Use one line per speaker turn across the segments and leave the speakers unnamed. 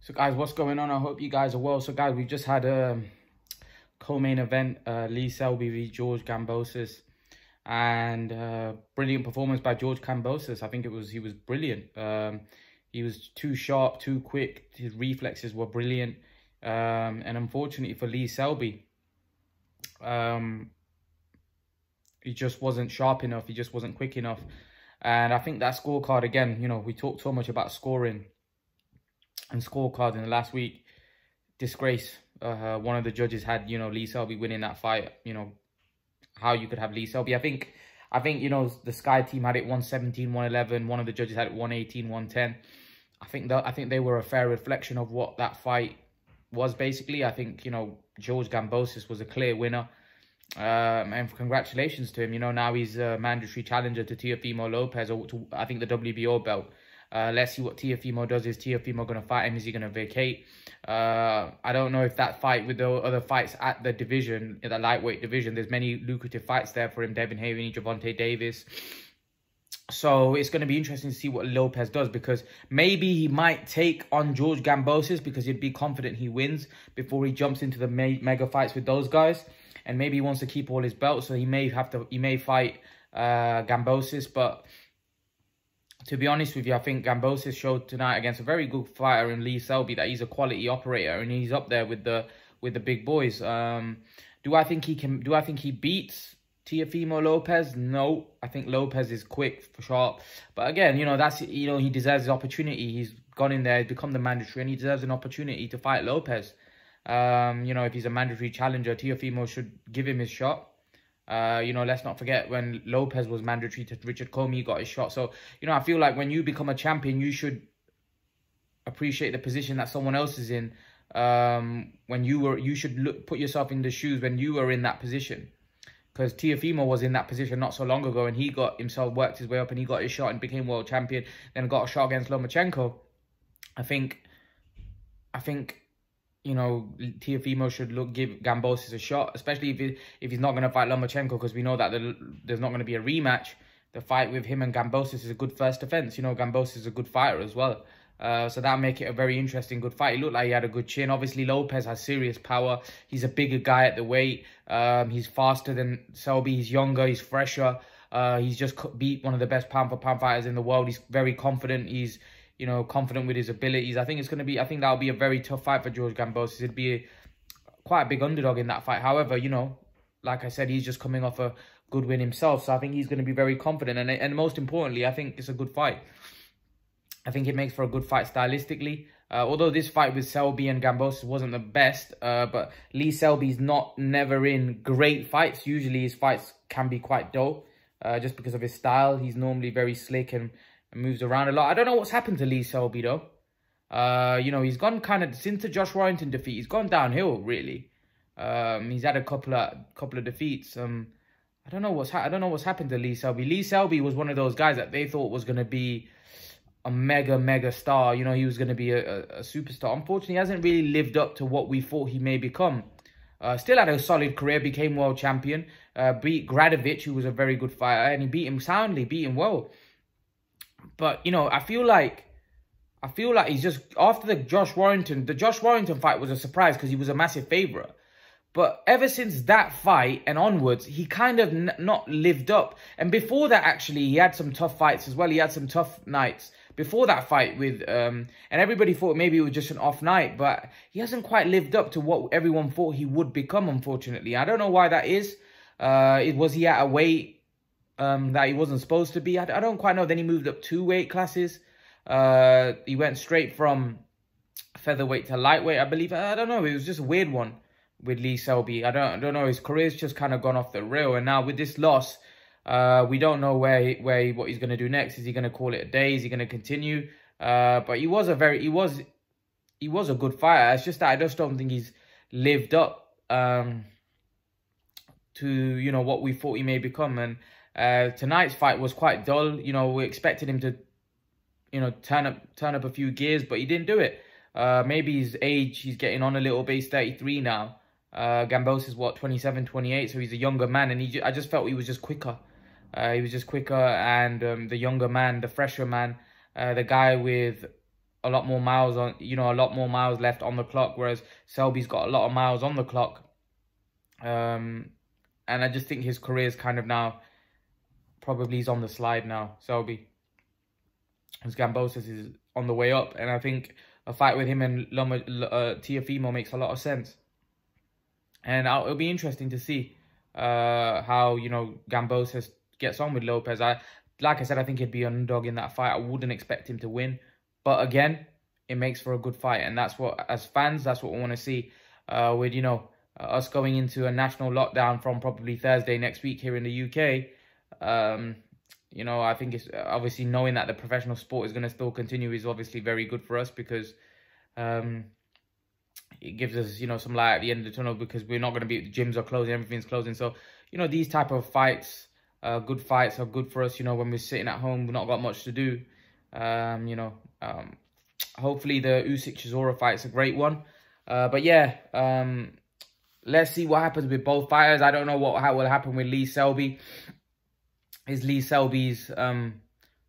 So guys, what's going on? I hope you guys are well. So guys, we've just had a co-main event, Lee Selby v George Kambosos, and brilliant performance by George Kambosos. I think he was brilliant. He was too sharp, too quick. His reflexes were brilliant. And unfortunately for Lee Selby, he just wasn't sharp enough. He just wasn't quick enough. And I think that scorecard, again, you know, we talked so much about scoring and scorecards in the last week. Disgrace. One of the judges had, you know, Lee Selby winning that fight. You know, how you could have Lee Selby. I think, you know, the Sky team had it 117, 111. One of the judges had it 118, 110. I think they were a fair reflection of what that fight was, basically. I think, you know, George Kambosos was a clear winner. And congratulations to him. You know, now he's a mandatory challenger to Teofimo Lopez, or to, I think, the WBO belt. Let's see what Teofimo does. Is Teofimo going to fight him? Is he going to vacate? I don't know if that fight with the other fights at the division, in the lightweight division, there's many lucrative fights there for him. Devin Haney, Gervonta Davis. So it's going to be interesting to see what Lopez does, because maybe he might take on George Kambosos because he'd be confident he wins before he jumps into the mega fights with those guys. And maybe he wants to keep all his belts, so he may fight Kambosos. But to be honest with you, I think Kambosos showed tonight against a very good fighter in Lee Selby that he's a quality operator and he's up there with the big boys. Do I think he beats Teofimo Lopez? No, I think Lopez is quick, sharp. But again, you know, he deserves his opportunity. He's gone in there, become the mandatory, and he deserves an opportunity to fight Lopez. You know, if he's a mandatory challenger, Teofimo should give him his shot. You know, let's not forget when Lopez was mandatory to Richard Comey, he got his shot. So, you know, I feel like when you become a champion, you should appreciate the position that someone else is in. You should put yourself in the shoes when you were in that position. Because Teofimo was in that position not so long ago, and he got himself, worked his way up, and he got his shot and became world champion. Then got a shot against Lomachenko. I think, you know, Teofimo should give Kambosos a shot, especially if he's not going to fight Lomachenko, because we know that there's not going to be a rematch. The fight with him and Kambosos is a good first defense. You know, Kambosos is a good fighter as well. So that'll make it a very interesting, good fight. It looked like he had a good chin. Obviously, Lopez has serious power. He's a bigger guy at the weight. He's faster than Selby. He's younger. He's fresher. He's just beat one of the best pound-for-pound fighters in the world. He's very confident. He's, you know, confident with his abilities. I think that'll be a very tough fight for George Kambosos. It'd be quite a big underdog in that fight. However, you know, like I said, he's just coming off a good win himself. So I think he's going to be very confident. And most importantly, I think it's a good fight. I think it makes for a good fight stylistically. Although this fight with Selby and Kambosos wasn't the best, but Lee Selby's never in great fights. Usually his fights can be quite dull, just because of his style. He's normally very slick and moves around a lot. I don't know what's happened to Lee Selby though. You know, he's gone kind of, since the Josh Warrington defeat, he's gone downhill really. He's had a couple of defeats. I don't know what's happened to Lee Selby. Lee Selby was one of those guys that they thought was going to be a mega star. You know, he was going to be a superstar. Unfortunately, he hasn't really lived up to what we thought he may become. Still had a solid career, became world champion, beat Gradovic, who was a very good fighter, and he beat him soundly, beat him well. But, you know, I feel like he's just, after the Josh Warrington fight was a surprise because he was a massive favourite. But ever since that fight and onwards, he kind of not lived up. And before that, actually, he had some tough fights as well. He had some tough nights before that fight with, and everybody thought maybe it was just an off night, but he hasn't quite lived up to what everyone thought he would become, unfortunately. I don't know why that is. Was he at a weight that he wasn't supposed to be? I don't quite know. Then he moved up 2 weight classes. He went straight from featherweight to lightweight, I believe. I don't know. It was just a weird one with Lee Selby. I don't know. His career's just kind of gone off the rail. And now with this loss, we don't know what he's going to do next. Is he going to call it a day? Is he going to continue? But he was a good fighter. It's just that I just don't think he's lived up to, you know, what we thought he may become. And tonight's fight was quite dull. You know, we expected him to, you know, turn up a few gears, but he didn't do it. Maybe his age, he's getting on a little bit. He's 33 now. Kambosos is what, 27, 28, so he's a younger man, and I just felt he was just quicker. He was just quicker, and the younger man, the fresher man, the guy with a lot more miles on, a lot more miles left on the clock, whereas Selby's got a lot of miles on the clock. And I just think his career is kind of now, probably he's on the slide now, Selby. His Kambosos is on the way up, and I think a fight with him and Teofimo makes a lot of sense. And it'll be interesting to see how, Kambosos gets on with Lopez. Like I said, I think he'd be an underdog in that fight. I wouldn't expect him to win. But again, it makes for a good fight. And that's what, as fans, that's what we want to see. With, us going into a national lockdown from probably Thursday next week here in the UK. I think it's obviously knowing that the professional sport is going to still continue is obviously very good for us, because it gives us, some light at the end of the tunnel, because we're not going to be, the gyms are closing, everything's closing. So, these type of fights, good fights are good for us, when we're sitting at home, we've not got much to do. Hopefully the Usyk-Chisora fight's a great one. But yeah, let's see what happens with both fighters. I don't know how will happen with Lee Selby. Is Lee Selby's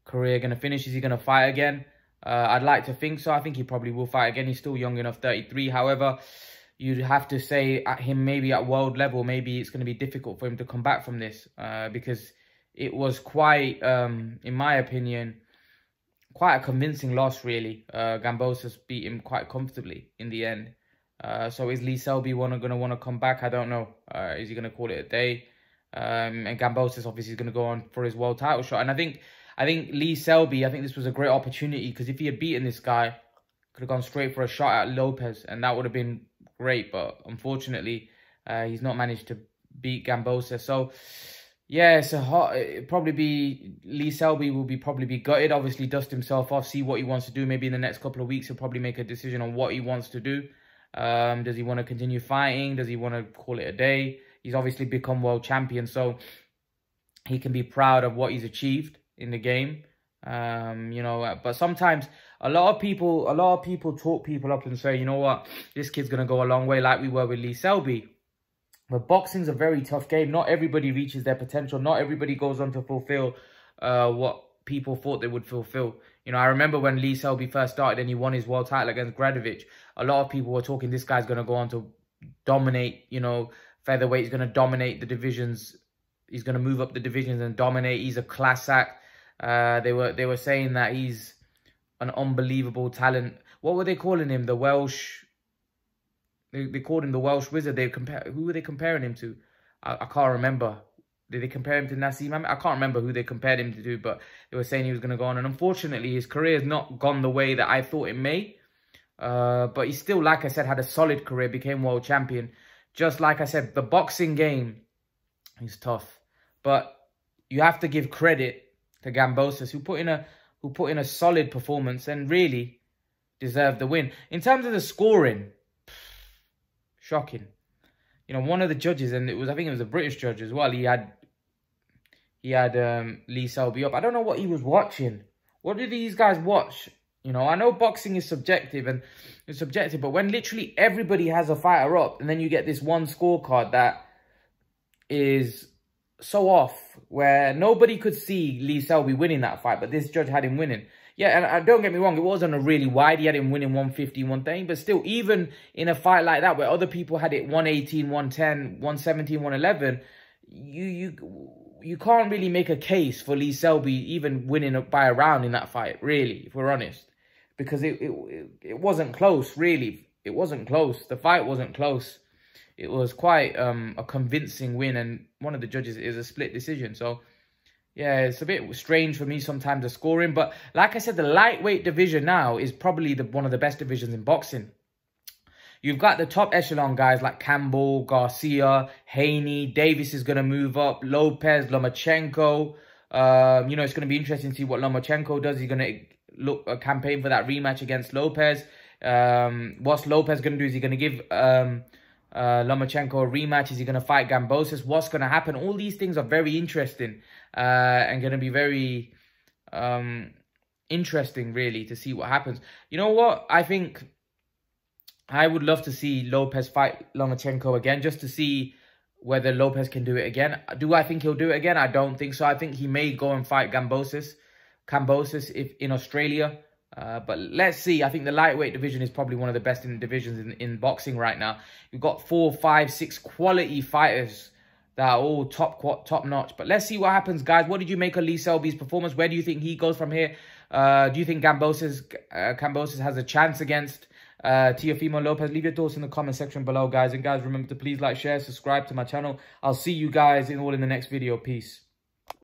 career going to finish? Is he going to fight again? I'd like to think so. I think he probably will fight again. He's still young enough, 33. However, you'd have to say at him, maybe at world level, maybe it's going to be difficult for him to come back from this. Because it was quite, in my opinion, quite a convincing loss, really. Kambosos beat him quite comfortably in the end. So is Lee Selby going to want to come back? I don't know. Is he going to call it a day? And Kambosos obviously is going to go on for his world title shot. And I think Lee Selby, I think this was a great opportunity, because if he had beaten this guy, could have gone straight for a shot at Lopez, and that would have been great. But unfortunately, he's not managed to beat Kambosos. So yeah, it'll probably be, Lee Selby will probably be gutted. Obviously, dust himself off, see what he wants to do. Maybe in the next couple of weeks, he'll probably make a decision on what he wants to do. Does he want to continue fighting? Does he want to call it a day? He's obviously become world champion, so he can be proud of what he's achieved in the game. But sometimes a lot of people talk people up and say, you know what, this kid's going to go a long way, like we were with Lee Selby. But boxing's a very tough game. Not everybody reaches their potential. Not everybody goes on to fulfill what people thought they would fulfill. I remember when Lee Selby first started and he won his world title against Gradovic, a lot of people were talking, this guy's going to go on to dominate, featherweight. He's going to dominate the divisions. He's going to move up the divisions and dominate. He's a class act. They were saying that he's an unbelievable talent. What were they calling him? The Welsh... They called him the Welsh Wizard. Who were they comparing him to? I can't remember. Did they compare him to Nassim Ahmed? I can't remember who they compared him to, but they were saying he was going to go on. And unfortunately, his career has not gone the way that I thought it may. But he still, like I said, had a solid career, became world champion. Just like I said, the boxing game is tough. But you have to give credit to Kambosos, who put in a solid performance and really deserved the win. In terms of the scoring, shocking. One of the judges, and I think it was a British judge as well, he had Lee Selby up. I don't know what he was watching. What did these guys watch? I know boxing is subjective, but when literally everybody has a fighter up, and then you get this one scorecard that is so off, where nobody could see Lee Selby winning that fight, but this judge had him winning. Yeah, and don't get me wrong, it wasn't a really wide. He had him winning 150, 130. But still, even in a fight like that, where other people had it 118, 110, 117, 111, you can't really make a case for Lee Selby even winning by a round in that fight, really, if we're honest. Because it wasn't close, really. It wasn't close. The fight wasn't close. It was quite a convincing win, and one of the judges is a split decision. So yeah, it's a bit strange for me sometimes, the scoring. But like I said, the lightweight division now is probably one of the best divisions in boxing. You've got the top echelon guys like Campbell, Garcia, Haney. Davis is going to move up. Lopez, Lomachenko. It's going to be interesting to see what Lomachenko does. He's going to campaign for that rematch against Lopez. What's Lopez going to do? Is he going to give Lomachenko a rematch? Is he going to fight Kambosos? What's going to happen? All these things are very interesting. And going to be very interesting, really, to see what happens. You know what? I think I would love to see Lopez fight Lomachenko again, just to see whether Lopez can do it again. Do I think he'll do it again? I don't think so. I think he may go and fight Kambosos if in Australia. But let's see. I think the lightweight division is probably one of the best in divisions in boxing right now. You've got 4, 5, 6 quality fighters that are all top notch. But let's see what happens, guys. What did you make of Lee Selby's performance? Where do you think he goes from here? Do you think Kambosos has a chance against Teofimo Lopez? Leave your thoughts in the comment section below, guys. And guys, remember to please like, share, subscribe to my channel. I'll see you guys in the next video. Peace.